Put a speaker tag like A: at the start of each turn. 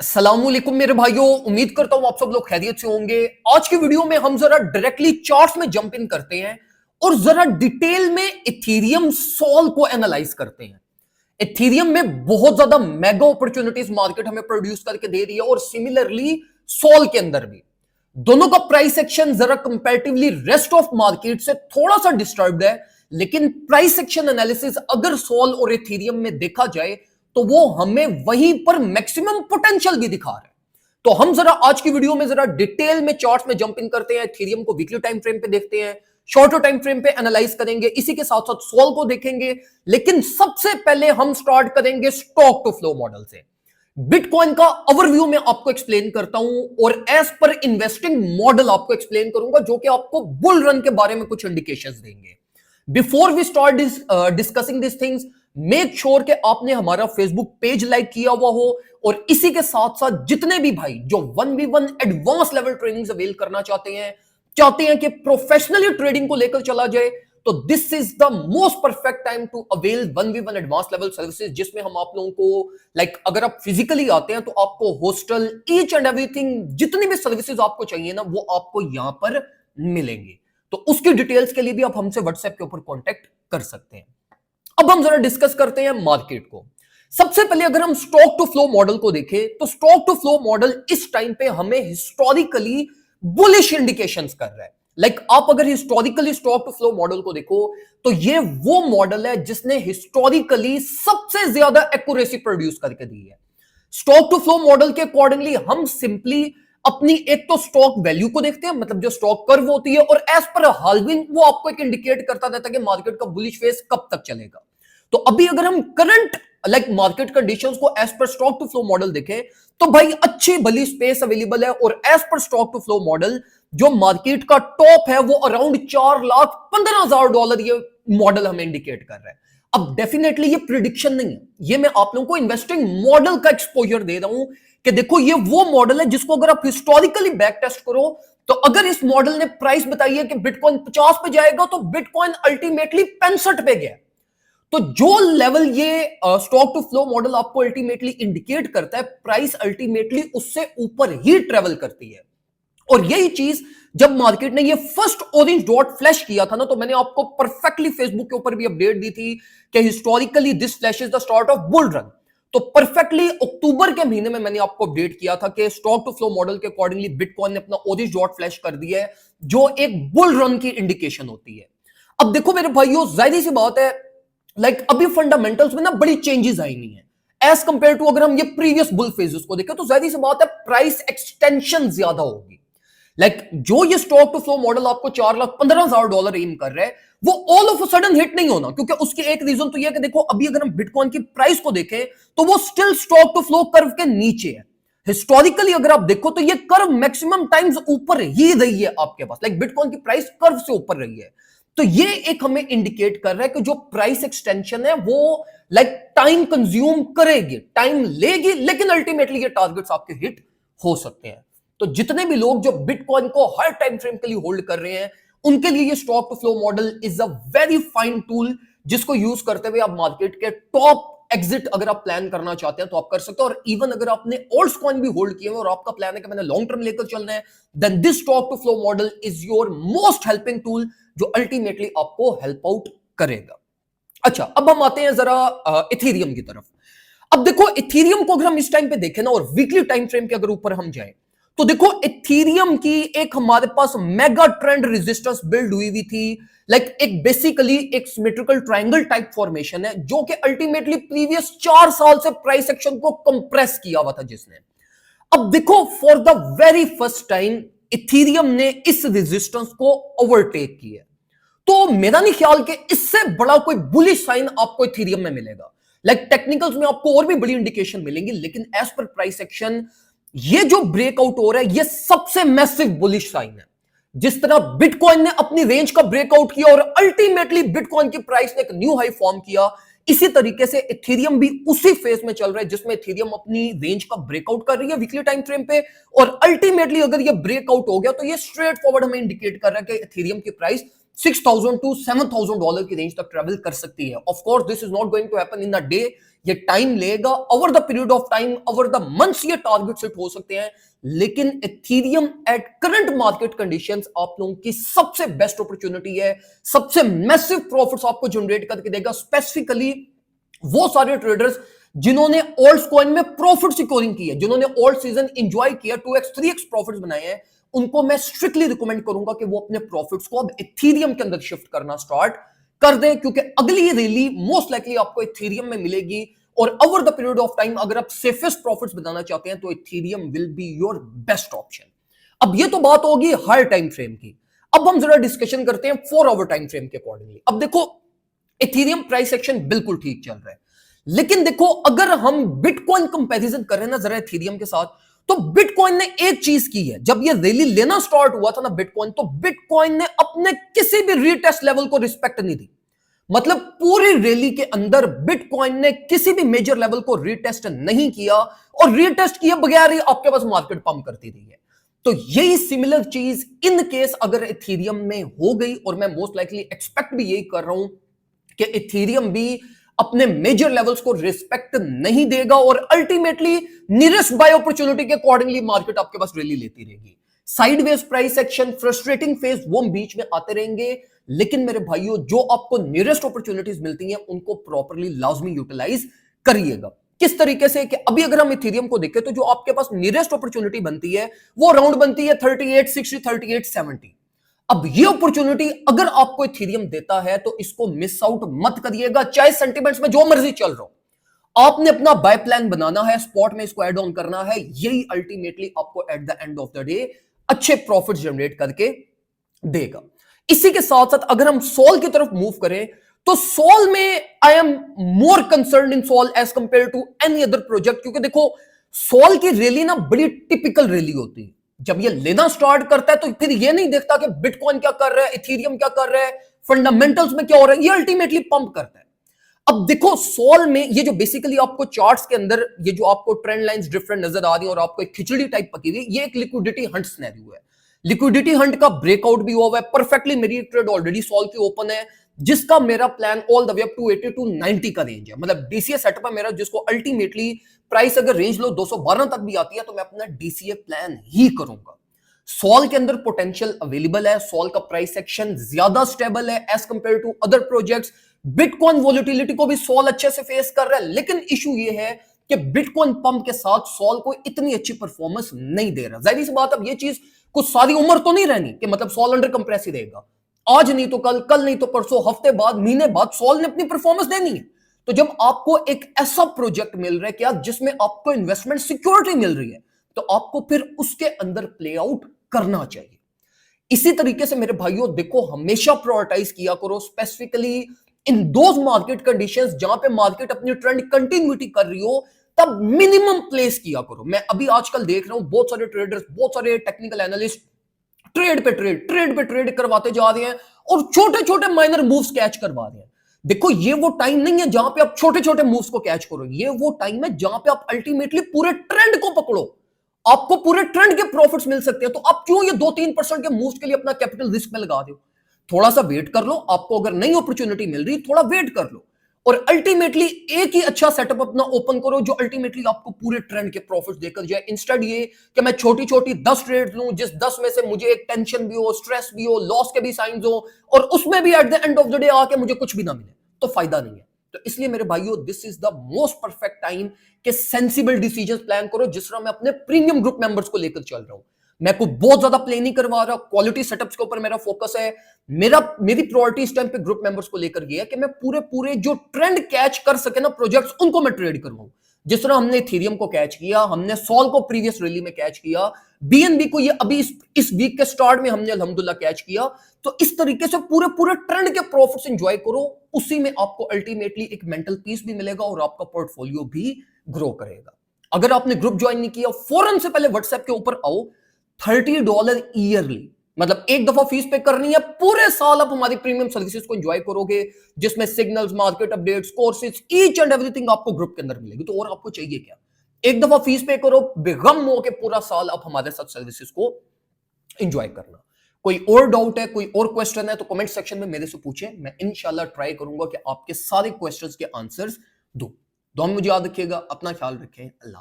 A: अस्सलामुअलैकुम मेरे भाइयों, उम्मीद करता हूं आप सब लोग खैरियत से होंगे। आज की वीडियो में हम जरा डायरेक्टली चार्ट्स में जंप इन करते हैं और जरा डिटेल में इथेरियम सोल को एनालाइज करते हैं। इथेरियम में बहुत ज्यादा मेगा अपॉर्चुनिटीज मार्केट हमें प्रोड्यूस करके दे रही है और सिमिलरली सोल के अंदर भी दोनों का प्राइस एक्शन जरा कंपैरेटिवली रेस्ट ऑफ मार्केट से थोड़ा सा डिस्टर्ब्ड है, लेकिन प्राइस एक्शन एनालिसिस अगर सोल और इथेरियम में देखा जाए तो वो हमें वहीं पर मैक्सिमम पोटेंशियल भी दिखा रहा है। तो हम जरा आज की वीडियो में जरा डिटेल में चार्ट्स में जंप इन करते हैं, इथेरियम को वीकली टाइम फ्रेम पे देखते हैं, शॉर्टर टाइम फ्रेम पे एनालाइज करेंगे, इसी के साथ साथ सोल को देखेंगे। लेकिन सबसे पहले हम स्टार्ट करेंगे स्टॉक टू फ्लो मॉडल से। बिटकॉइन का ओवरव्यू में आपको एक्सप्लेन करता हूं और एज पर इन्वेस्टिंग मॉडल आपको एक्सप्लेन करूंगा जो कि आपको बुल रन के बारे में कुछ इंडिकेशंस देंगे। Before we start discussing this things, make sure कि आपने हमारा फेसबुक पेज लाइक किया हुआ हो और इसी के साथ साथ जितने भी भाई जो 1v1 advance level trainings avail करना चाहते हैं कि प्रोफेशनली ट्रेडिंग को लेकर चला जाए, तो this is the most perfect time to avail 1v1 advance level services, जिसमें हम आप लोगों को अगर आप फिजिकली आते हैं तो आपको हॉस्टल ईच एंड एवरीथिंग जितनी भी सर्विसेज आपको चाहिए ना वो आपको यहां पर मिलेंगे। तो उसकी डिटेल्स के लिए भी आप हमसे व्हाट्सएप के ऊपर कांटेक्ट कर सकते हैं। अब हम जरा डिस्कस करते हैं मार्केट को। सबसे पहले अगर हम स्टॉक टू फ्लो मॉडल को देखें तो स्टॉक टू फ्लो मॉडल इस टाइम पे हमें हिस्टोरिकली बुलिश इंडिकेशंस कर रहा है। आप अगर historically stock to flow model को देखो तो ये वो मॉडल है जिसने हिस्टोरिकली सबसे ज्यादा एक्यूरेसी प्रोड्यूस करके दी है। स्टॉक टू फ्लो मॉडल के अकॉर्डिंगली हम सिंपली अपनी एक तो स्टॉक वैल्यू को देखते हैं, मतलब जो स्टॉक कर्व होती है, और एज पर हाल्विन वो आपको एक इंडिकेट करता रहता है कि मार्केट का बुलिश फेज कब तक चलेगा। तो अभी अगर हम करंट मार्केट कंडीशंस को as per stock to flow model देखें तो भाई अच्छी भली स्पेस अवेलेबल है और as per stock to flow model जो मार्केट का टॉप है वो अराउंड $4,15,000 ये मॉडल हमें इंडिकेट कर रहा है। अब डेफिनेटली ये प्रिडिक्शन नहीं है, ये मैं आप लोगों को इन्वेस्टिंग मॉडल का एक्सपोजर दे रहा हूं कि देखो ये वो मॉडल है जिसको अगर आप हिस्टोरिकली बैक टेस्ट करो तो अगर इस मॉडल ने प्राइस बताई है कि बिटकॉइन 50 पे जाएगा तो बिटकॉइन अल्टीमेटली 65 पे गया। तो जो लेवल ये स्टॉक टू फ्लो मॉडल आपको अल्टीमेटली इंडिकेट करता है, प्राइस अल्टीमेटली उससे ऊपर ही ट्रेवल करती है। और यही चीज जब मार्केट ने ये फर्स्ट ऑरेंज डॉट फ्लैश किया था ना, तो मैंने आपको परफेक्टली फेसबुक के ऊपर भी अपडेट दी थी कि historically this flash is the start of bull run. तो परफेक्टली अक्टूबर के महीने में मैंने आपको अपडेट किया था कि स्टॉक टू फ्लो मॉडल के अकॉर्डिंगली बिटकॉइन ने अपना ऑरेंज डॉट फ्लैश कर दिया है जो एक बुल रन की इंडिकेशन होती है। अब देखो मेरे भाइयों, जाहिर सी बात है अभी फंडामेंटल्स में ना बड़ी चेंजेस आई नहीं है एज कंपेयर टू अगर हम ये प्रीवियस बुल फेजेस को देखें, तो जाहिर सी बात है प्राइस एक्सटेंशन ज्यादा होगी। जो ये स्टॉक टू फ्लो मॉडल आपको $4,15,000 एम कर रहा है वो all of a sudden hit नहीं होना, क्योंकि उसकी एक रीजन तो ये है कि देखो अभी अगर हम बिटकॉइन की प्राइस को देखें तो वो still stock to flow curve के नीचे है। हिस्टोरिकली अगर आप देखो तो ये कर्व मैक्सिमम टाइम्स ऊपर ही रही है आपके पास, बिटकॉइन की प्राइस कर्व से ऊपर रही है। तो ये एक हमें इंडिकेट कर रहा है कि जो प्राइस एक्सटेंशन है वो टाइम कंज्यूम करेगी, टाइम लेगी, लेकिन अल्टीमेटली ये टारगेट्स आपके हिट हो सकते हैं। तो जितने भी लोग जो बिटकॉइन को हर टाइम फ्रेम के लिए होल्ड कर रहे हैं उनके लिए ये stock to flow model is a very fine tool जिसको यूज करते हुए आप मार्केट के टॉप एग्जिट अगर आप प्लान करना चाहते हैं तो आप कर सकते हो। और इवन अगर आपने ओल्ड्स कॉइन भी होल्ड किए हैं और आपका प्लान है कि मैंने लॉन्ग टर्म लेकर चलना है, then this stock to flow model is your most helping tool जो अल्टीमेटली आपको हेल्प आउट करेगा। अच्छा, अब हम आते हैं जरा इथेरियम की तरफ। अब देखो इथेरियम को अगर हम इस टाइम पे देखें ना और वीकली टाइम फ्रेम के अगर ऊपर हम जाएं तो देखो इथेरियम की एक हमारे पास मेगा ट्रेंड रेजिस्टेंस बिल्ड हुई थी। एक बेसिकली एक सिमेट्रिकल ट्रायंगल टाइप फॉर्मेशन है जो कि अल्टीमेटली प्रीवियस 4 साल से प्राइस एक्शन को कंप्रेस किया हुआ था जिसने। अब देखो for the very first time Ethereum ने इस रेजिस्टेंस को ओवरटेक किया। तो मेरा नहीं ख्याल कि इससे बड़ा कोई बुलिश साइन आपको इथेरियम में मिलेगा। टेक्निकल्स में आपको और भी बड़ी इंडिकेशन मिलेंगी, लेकिन एज पर प्राइस एक्शन ये जो ब्रेकआउट हो रहा है ये सबसे मैसिव बुलिश साइन है। जिस तरह बिटकॉइन ने अपनी रेंज का ब्रेकआउट किया और अल्टीमेटली बिटकॉइन की प्राइस ने एक न्यू हाई फॉर्म किया, इसी तरीके से इथेरियम भी उसी फेज में चल रहा है जिसमें इथेरियम अपनी रेंज का ब्रेकआउट कर रही है वीकली टाइम फ्रेम पे। और अल्टीमेटली अगर ये ब्रेकआउट हो गया तो ये स्ट्रेट फॉरवर्ड हमें इंडिकेट कर रहा है कि इथेरियम की प्राइस $6,000 to $7,000 की रेंज तक ट्रेवल कर सकती है। Of course this is not going to happen in a day, ये टाइम लेगा, over the period of time, over the months ये टारगेट सेट हो सकते हैं, लेकिन Ethereum at current market conditions आप लोगों की सबसे बेस्ट अपॉर्चुनिटी है, सबसे मैसिव प्रॉफिट्स आपको जनरेट करके देगा, स्पेसिफिकली वो सारे ट्रेडर्स जिन्होंने ओल्ड कॉइन में प्रॉफिट सिक्योरिंग की है, जिन्होंने ओल्ड सीजन एंजॉय किया, 2x 3x प्रॉफिट्स बनाए हैं, उनको मैं स्ट्रिक्टली रिकमेंड करूंगा कि वो अपने प्रॉफिट्स को अब इथेरियम के अंदर शिफ्ट करना स्टार्ट कर दें, क्योंकि अगली रैली मोस्ट लाइकली आपको इथेरियम में मिलेगी, और over the period of time अगर आप सेफेस्ट प्रॉफिट्स बनाना चाहते हैं तो Ethereum will be your best option. अब ये तो बात होगी हर टाइम फ्रेम की, अब हम जरा डिस्कशन करते हैं 4 आवर टाइम फ्रेम के अकॉर्डिंगली। अब देखो इथेरियम प्राइस एक्शन बिल्कुल ठीक चल रहा है, लेकिन देखो अगर हम बिटकॉइन कंपैरिजन करें ना जरा इथेरियम के साथ, तो बिटकॉइन ने एक चीज की है, जब ये रैली लेना स्टार्ट हुआ था ना बिटकॉइन, तो बिटकॉइन ने अपने किसी भी रीटेस्ट लेवल को रिस्पेक्ट नहीं दी। मतलब पूरी रैली के अंदर बिटकॉइन ने किसी भी मेजर लेवल को रीटेस्ट नहीं किया, और रीटेस्ट किए बगैर ही आपके पास मार्केट पंप करती रही है। तो यही सिमिलर चीज इन केस अगर इथेरियम में हो गई, और मैं मोस्ट लाइकली एक्सपेक्ट भी यही कर रहा हूं कि इथेरियम भी अपने मेजर लेवल्स को रिस्पेक्ट नहीं देगा, और अल्टीमेटली नियरेस्ट बाय अपॉर्चुनिटी के अकॉर्डिंगली मार्केट आपके पास रैली लेती रहेगी। Sideways price action, frustrating phase वो बीच में आते रहेंगे, लेकिन मेरे भाइयों जो आपको नियरेस्ट अपॉर्चुनिटीज मिलती हैं उनको प्रॉपर्ली लाजमी यूटिलाइज करिएगा। किस तरीके से कि अभी अगर हम इथेरियम को देखें तो जो आपके पास नियरेस्ट अपॉर्चुनिटी बनती है वो राउंड बनती है 3860 3870। अब ये अपॉर्चुनिटी अगर आपको इथेरियम देता है तो इसको मिस आउट मत करिएगा, चाहे सेंटिमेंट्स में जो मर्जी चल रहा हो, आपने अपना बाय प्लान बनाना है, स्पॉट में इसको ऐड ऑन करना है, यही अल्टीमेटली आपको at the end of the day अच्छे प्रॉफिट जनरेट करके देगा। इसी के साथ साथ अगर हम सोल की तरफ मूव करें तो सोल में I am more concern in SOL as compare to any other project, क्योंकि देखो सोल की रैली ना बड़ी टिपिकल रैली होती है। जब ये लेना स्टार्ट करता है तो फिर ये नहीं देखता कि बिटकॉइन क्या कर रहा है, इथेरियम क्या कर रहा है, फंडामेंटल्स में क्या हो रहा है, ये अल्टीमेटली पंप करता है। अब देखो सोल में ये जो बेसिकली आपको चार्ट्स के अंदर ये जो आपको ट्रेंड लाइंस डिफरेंट नजर आ रही है और आपको एक खिचड़ी टाइप पकी हुई, ये एक लिक्विडिटी हंट सिनेरियो है। लिक्विडिटी हंट का ब्रेकआउट भी हुआ है, परफेक्टली मेरी ट्रेड ऑलरेडी सोल की ओपन है, जिसका मेरा plan all the way up to 80 to 90 का रेंज है। मतलब डीसीए सेटअप है मेरा, जिसको अल्टीमेटली प्राइस अगर रेंज लो 212 तक भी आती है तो मैं अपना डीसीए प्लान ही करूंगा। सोल के अंदर पोटेंशियल अवेलेबल है, सोल का प्राइस एक्शन ज्यादा स्टेबल है as compare to other projects. Bitcoin volatility को भी सोल अच्छे से फेस कर रहा है, लेकिन इशू ये है कि बिटकॉइन पंप के साथ सोल को इतनी अच्छी परफॉर्मेंस नहीं दे रहा। जाहिर सी बात, अब ये चीज कुछ सारी उम्र तो नहीं रहनी कि मतलब सोल अंडर कंप्रेस ही रहेगा, आज नहीं तो कल, कल नहीं तो परसों, हफ्ते बाद, महीने बाद सोल ने अपनी परफॉर्मेंस देनी है। तो जब आपको एक ऐसा प्रोजेक्ट मिल रहा है क्या जिसमें आपको इन्वेस्टमेंट सिक्योरिटी मिल रही है, तो आपको फिर उसके अंदर प्ले आउट करना चाहिए। इसी तरीके से मेरे भाइयों देखो, हमेशा प्रायोरिटाइज किया करो specifically in those market conditions जहां पे मार्केट अपनी ट्रेंड कंटिन्यूटी कर रही हो, तब मिनिमम प्लेस किया करो। मैं अभी आजकल देख रहा हूं बहुत सारे ट्रेडर्स, बहुत सारे टेक्निकल एनालिस्ट ट्रेड पे ट्रेड करवाते जा रहे हैं और छोटे छोटे माइनर मूव्स कैच करवा रहे हैं। देखो ये वो टाइम नहीं है जहां पे आप छोटे छोटे मूव्स को कैच करो, ये वो टाइम है जहां पे आप अल्टीमेटली पूरे ट्रेंड को पकड़ो, आपको पूरे ट्रेंड के प्रॉफिट्स मिल सकते हैं। तो आप क्यों ये 2-3% के मूव्स के लिए अपना कैपिटल रिस्क में लगा दो? थोड़ा सा वेट कर लो, आपको अगर नई अपॉर्चुनिटी मिल रही थोड़ा वेट कर लो, और अल्टीमेटली एक ही अच्छा सेटअप अपना ओपन करो जो अल्टीमेटली आपको पूरे ट्रेंड के प्रॉफिट्स देकर जाए। इंस्टेड ये कि मैं छोटी छोटी 10 ट्रेड लूं, जिस 10 में से मुझे एक टेंशन भी हो, स्ट्रेस भी हो, लॉस के भी साइंस हो, और उसमें भी at the end of the day आके मुझे कुछ भी ना मिले, तो फायदा नहीं है। तो इसलिए मेरे भाइयों this is the most perfect time कि सेंसिबल डिसीजंस प्लान करो, जिस तरह मैं अपने प्रीमियम ग्रुप मेंबर्स को लेकर चल रहा हूं। मैं को बहुत ज्यादा प्ले नहीं करवा रहा, क्वालिटी सेटअप्स के ऊपर मेरा फोकस है। मेरी प्रायोरिटी इस टाइम पे ग्रुप मेंबर्स को लेकर ये है कि मैं पूरे जो ट्रेंड कैच कर सके ना प्रोजेक्ट्स, उनको मैं ट्रेड करवाऊं। जिस तरह हमने इथेरियम को कैच किया, हमने सोल को प्रीवियस रैली में कैच किया, बीएनबी को ये अभी इस वीक के स्टार्ट में हमने अल्हम्दुलिल्लाह कैच किया। तो इस तरीके से पूरे ट्रेंड के प्रॉफिट्स एंजॉय करो, उसी में आपको अल्टीमेटली एक मेंटल पीस भी मिलेगा और आपका पोर्टफोलियो भी ग्रो करेगा। अगर आपने ग्रुप ज्वाइन नहीं किया, फौरन से पहले व्हाट्सएप के ऊपर आओ। $30 ईयरली, मतलब एक दफा फीस पे करनी है, पूरे साल आप हमारी प्रीमियम सर्विसेज को एंजॉय करोगे, जिसमें signals, market updates, courses, each and everything आपको ग्रुप के अंदर मिलेगी। तो और आपको चाहिए क्या? एक दफा फीस पे करो, बेगम हो के पूरा साल आप हमारे साथ सर्विसेज को एंजॉय करना। कोई और डाउट है, कोई और क्वेश्चन है तो कमेंट सेक्शन में मेरे से पूछें, मैं इंशाल्लाह ट्राई करूंगा कि आपके सारे क्वेश्चंस के आंसर्स दूं। दुआ में मुझे याद रखिएगा, अपना ख्याल रखें। अल्लाह।